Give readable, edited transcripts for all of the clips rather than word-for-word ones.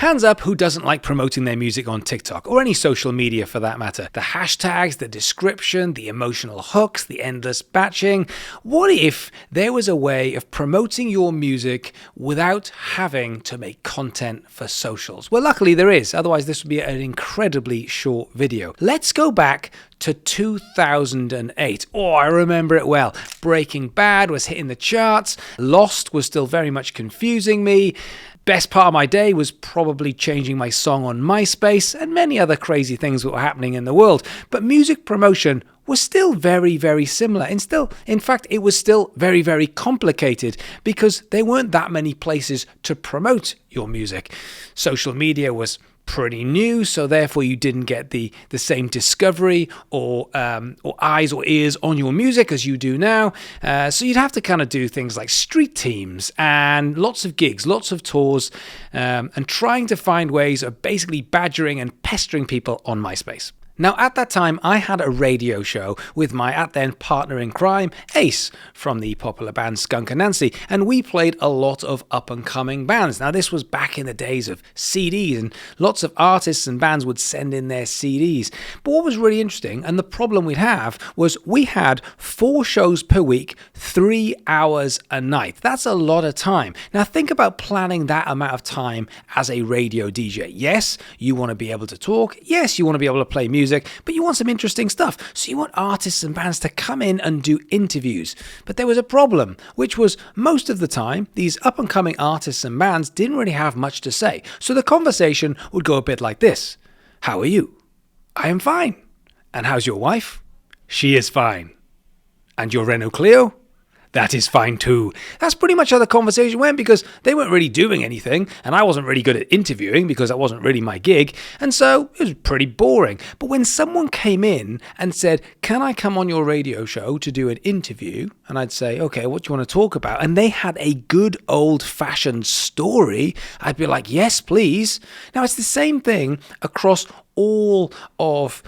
Hands up who doesn't like promoting their music on TikTok, or any social media for that matter. The hashtags, the description, the emotional hooks, the endless batching. What if there was a way of promoting your music without having to make content for socials? Well, luckily there is, otherwise this would be an incredibly short video. Let's go back to 2008. Oh, I remember it well. Breaking Bad was hitting the charts. Lost was still very much confusing me. Best part of my day was probably changing my song on MySpace, and many other crazy things that were happening in the world. But music promotion was still very, very similar. In fact, it was still very, very complicated because there weren't that many places to promote your music. Social media was pretty new, so therefore you didn't get the same discovery or eyes or ears on your music as you do now. So you'd have to kind of do things like street teams and lots of gigs, lots of tours, and trying to find ways of basically badgering and pestering people on MySpace. Now, at that time, I had a radio show with my at-then partner in crime, Ace, from the popular band Skunk Anansie, and we played a lot of up-and-coming bands. Now, this was back in the days of CDs, and lots of artists and bands would send in their CDs. But what was really interesting, and the problem we'd have, was we had 4 shows per week, 3 hours a night. That's a lot of time. Now, think about planning that amount of time as a radio DJ. Yes, you want to be able to talk. Yes, you want to be able to play music, but you want some interesting stuff. So you want artists and bands to come in and do interviews. But there was a problem, which was most of the time, these up-and-coming artists and bands didn't really have much to say. So the conversation would go a bit like this. How are you? I am fine. And how's your wife? She is fine. And your Renault Clio? That is fine too. That's pretty much how the conversation went because they weren't really doing anything and I wasn't really good at interviewing because that wasn't really my gig, and so it was pretty boring. But when someone came in and said, can I come on your radio show to do an interview? And I'd say, okay, what do you want to talk about? And they had a good old-fashioned story, I'd be like, yes, please. Now, it's the same thing across all of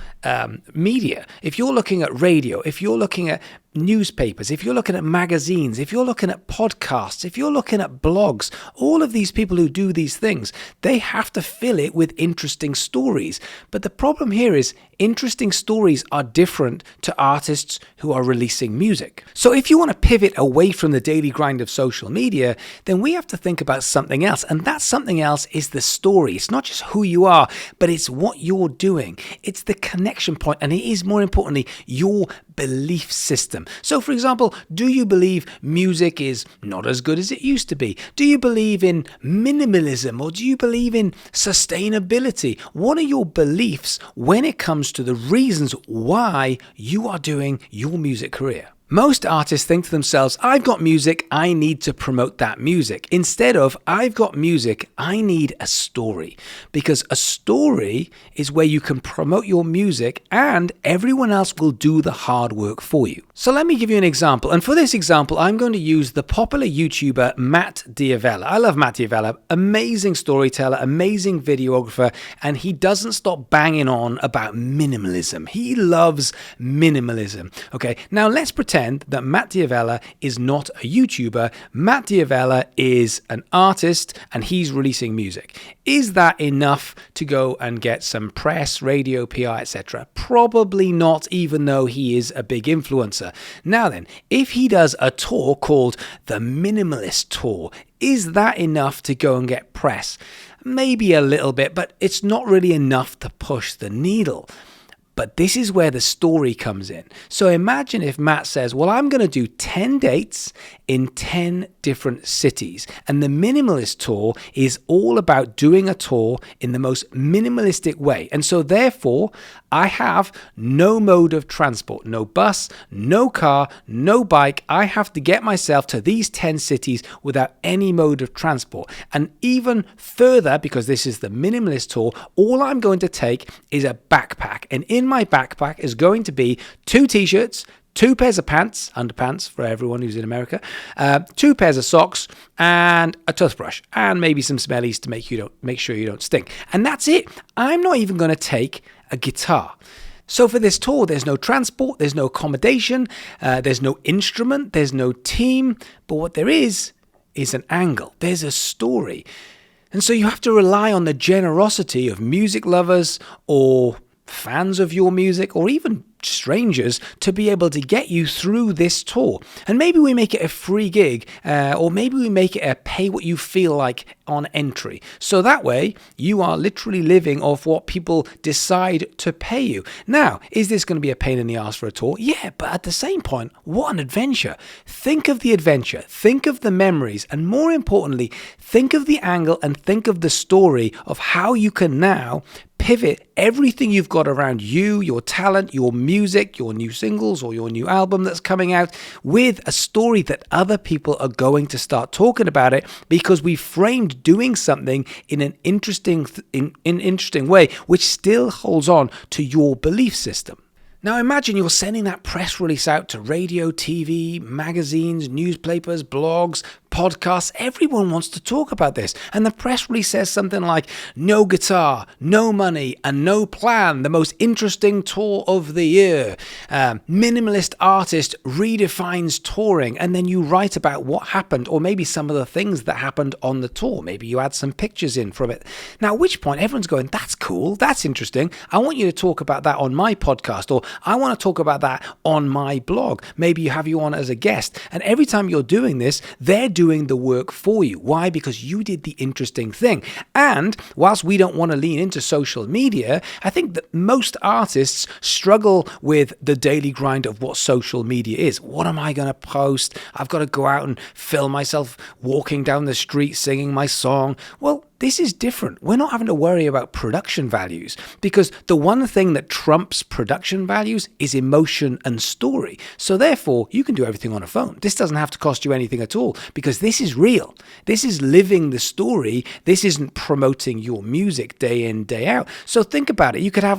media. If you're looking at radio, if you're looking at newspapers, if you're looking at magazines, if you're looking at podcasts, if you're looking at blogs, all of these people who do these things, they have to fill it with interesting stories. But the problem here is interesting stories are different to artists who are releasing music. So if you want to pivot away from the daily grind of social media, then we have to think about something else. And that something else is the story. It's not just who you are, but it's what you're doing. It's the connection point, and it is, more importantly, your belief system. So, for example, do you believe music is not as good as it used to be? Do you believe in minimalism, or do you believe in sustainability? What are your beliefs when it comes to the reasons why you are doing your music career? Most artists think to themselves, I've got music, I need to promote that music. Instead of, I've got music, I need a story. Because a story is where you can promote your music and everyone else will do the hard work for you. So let me give you an example. And for this example, I'm going to use the popular YouTuber Matt D'Avella. I love Matt D'Avella, amazing storyteller, amazing videographer, and he doesn't stop banging on about minimalism. He loves minimalism. Okay, now let's pretend that Matt D'Avella is not a YouTuber. Matt D'Avella is an artist and he's releasing music. Is that enough to go and get some press, radio, PR, etc.? Probably not, even though he is a big influencer. Now then, if he does a tour called the Minimalist Tour, is that enough to go and get press? Maybe a little bit, but it's not really enough to push the needle. But this is where the story comes in. So imagine if Matt says, well, I'm going to do 10 dates in 10 different cities. And the Minimalist Tour is all about doing a tour in the most minimalistic way. And so therefore, I have no mode of transport, no bus, no car, no bike. I have to get myself to these 10 cities without any mode of transport. And even further, because this is the Minimalist Tour, all I'm going to take is a backpack. And in my backpack is going to be 2 t-shirts, 2 pairs of pants, underpants for everyone who's in America, 2 pairs of socks, and a toothbrush, and maybe some smellies to make sure you don't stink. And that's it. I'm not even going to take a guitar. So for this tour, there's no transport, there's no accommodation, there's no instrument, there's no team, but what there is an angle. There's a story. And so you have to rely on the generosity of music lovers or fans of your music or even strangers to be able to get you through this tour. And maybe we make it a free gig, or maybe we make it a pay what you feel like on entry. So that way you are literally living off what people decide to pay you. Now, is this going to be a pain in the ass for a tour? Yeah, but at the same point, what an adventure. Think of the adventure, think of the memories, and more importantly, think of the angle and think of the story of how you can now pivot everything you've got around you, your talent, your music, your new singles or your new album that's coming out with a story that other people are going to start talking about it because we framed doing something in an interesting way which still holds on to your belief system. Now imagine you're sending that press release out to radio, TV, magazines, newspapers, blogs, podcasts. Everyone wants to talk about this. And the press release says something like, no guitar, no money, and no plan. The most interesting tour of the year. Minimalist artist redefines touring. And then you write about what happened, or maybe some of the things that happened on the tour. Maybe you add some pictures in from it. Now, at which point everyone's going, that's cool, that's interesting. I want you to talk about that on my podcast, or I want to talk about that on my blog. Maybe you have you on as a guest. And every time you're doing this, they're doing the work for you. Why? Because you did the interesting thing. And whilst we don't want to lean into social media, I think that most artists struggle with the daily grind of what social media is. What am I going to post? I've got to go out and film myself walking down the street singing my song. Well, this is different. We're not having to worry about production values because the one thing that trumps production values is emotion and story. So therefore, you can do everything on a phone. This doesn't have to cost you anything at all because this is real. This is living the story. This isn't promoting your music day in, day out. So think about it. You could have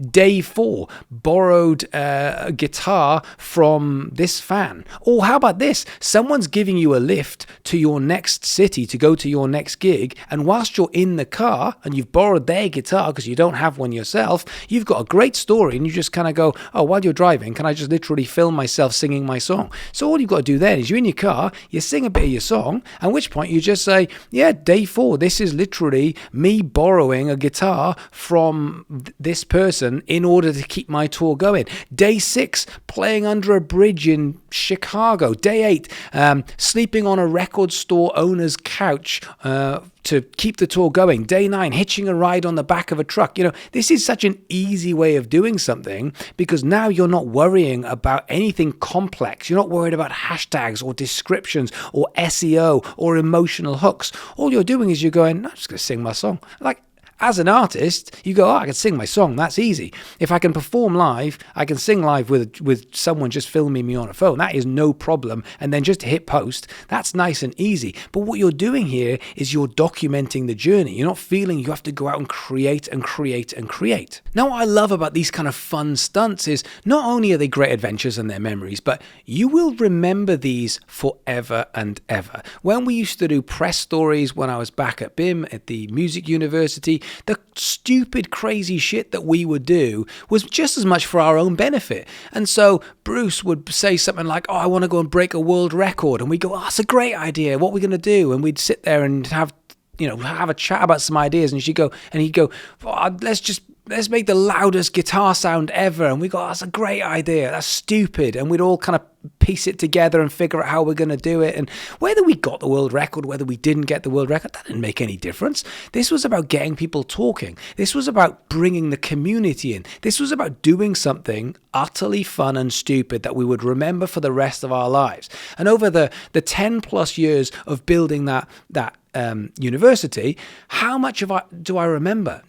day 4, borrowed a guitar from this fan. Or how about this? Someone's giving you a lift to your next city to go to your next gig. And whilst you're in the car and you've borrowed their guitar because you don't have one yourself, you've got a great story and you just kind of go, oh, while you're driving, can I just literally film myself singing my song? So all you've got to do then is you're in your car, you sing a bit of your song, at which point you just say, yeah, day 4, this is literally me borrowing a guitar from this person in order to keep my tour going. Day 6, playing under a bridge in Chicago. Day 8, sleeping on a record store owner's couch to keep the tour going. Day 9, hitching a ride on the back of a truck. This is such an easy way of doing something because now you're not worrying about anything complex. You're not worried about hashtags or descriptions or SEO or emotional hooks. All you're doing is you're going, I'm just going to sing my song. As an artist, you go, I can sing my song. That's easy. If I can perform live, I can sing live with someone just filming me on a phone. That is no problem. And then just hit post. That's nice and easy. But what you're doing here is you're documenting the journey. You're not feeling you have to go out and create and create and create. Now, what I love about these kind of fun stunts is not only are they great adventures and their memories, but you will remember these forever and ever. When we used to do press stories when I was back at BIMM at the Music University, the stupid, crazy shit that we would do was just as much for our own benefit. And so Bruce would say something like, oh, I want to go and break a world record. And we go, oh, that's a great idea. What are we going to do? And we'd sit there and have a chat about some ideas. And he'd go, oh, let's make the loudest guitar sound ever. And we go, oh, that's a great idea. That's stupid. And we'd all kind of piece it together and figure out how we're going to do it. And whether we got the world record, whether we didn't get the world record, that didn't make any difference. This was about getting people talking. This was about bringing the community in. This was about doing something utterly fun and stupid that we would remember for the rest of our lives. And over the 10 plus years of building that university, how much do I remember?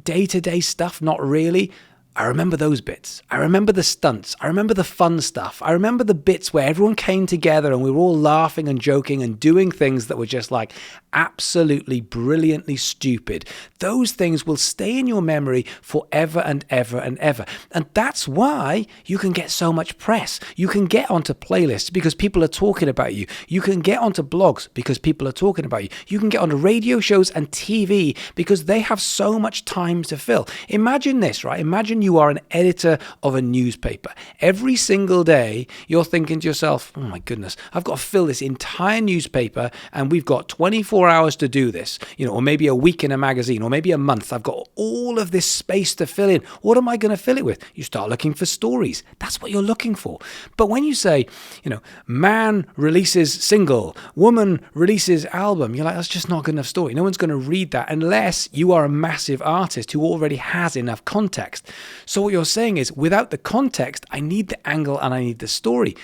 Day-to-day stuff, not really. I remember those bits. I remember the stunts. I remember the fun stuff. I remember the bits where everyone came together and we were all laughing and joking and doing things that were just absolutely brilliantly stupid. Those things will stay in your memory forever and ever and ever. And that's why you can get so much press. You can get onto playlists because people are talking about you. You can get onto blogs because people are talking about you. You can get onto radio shows and TV because they have so much time to fill. Imagine this, right? Imagine you are an editor of a newspaper. Every single day, you're thinking to yourself, oh my goodness, I've got to fill this entire newspaper and we've got 24 hours to do this, or maybe a week in a magazine, or maybe a month. I've got all of this space to fill in. What am I going to fill it with? You start looking for stories. That's what you're looking for. But when you say, man releases single, woman releases album, you're like, that's just not good enough story. No one's going to read that unless you are a massive artist who already has enough context. So what you're saying is, without the context, I need the angle and I need the story.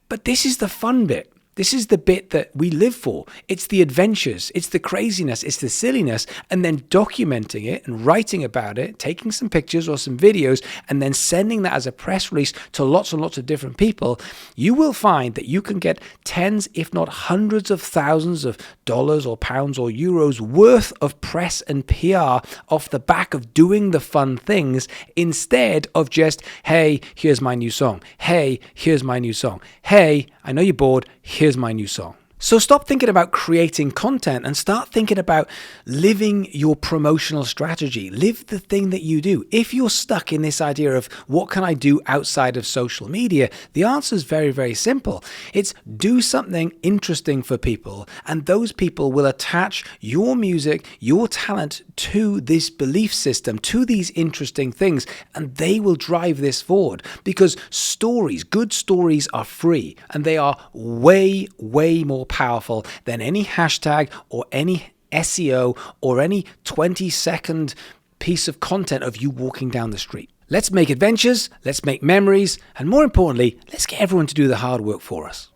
But this is the fun bit. This is the bit that we live for. It's the adventures, it's the craziness, it's the silliness, and then documenting it and writing about it, taking some pictures or some videos, and then sending that as a press release to lots and lots of different people. You will find that you can get tens, if not hundreds of thousands of dollars or pounds or euros worth of press and PR off the back of doing the fun things, instead of just, hey, here's my new song. Hey, here's my new song. Hey, I know you're bored. Here's my new song. So stop thinking about creating content and start thinking about living your promotional strategy. Live the thing that you do. If you're stuck in this idea of what can I do outside of social media, the answer is very, very simple. It's do something interesting for people, and those people will attach your music, your talent to this belief system, to these interesting things, and they will drive this forward, because stories, good stories, are free, and they are way, way more powerful than any hashtag or any SEO or any 20-second piece of content of you walking down the street. Let's make adventures, let's make memories, and more importantly, let's get everyone to do the hard work for us.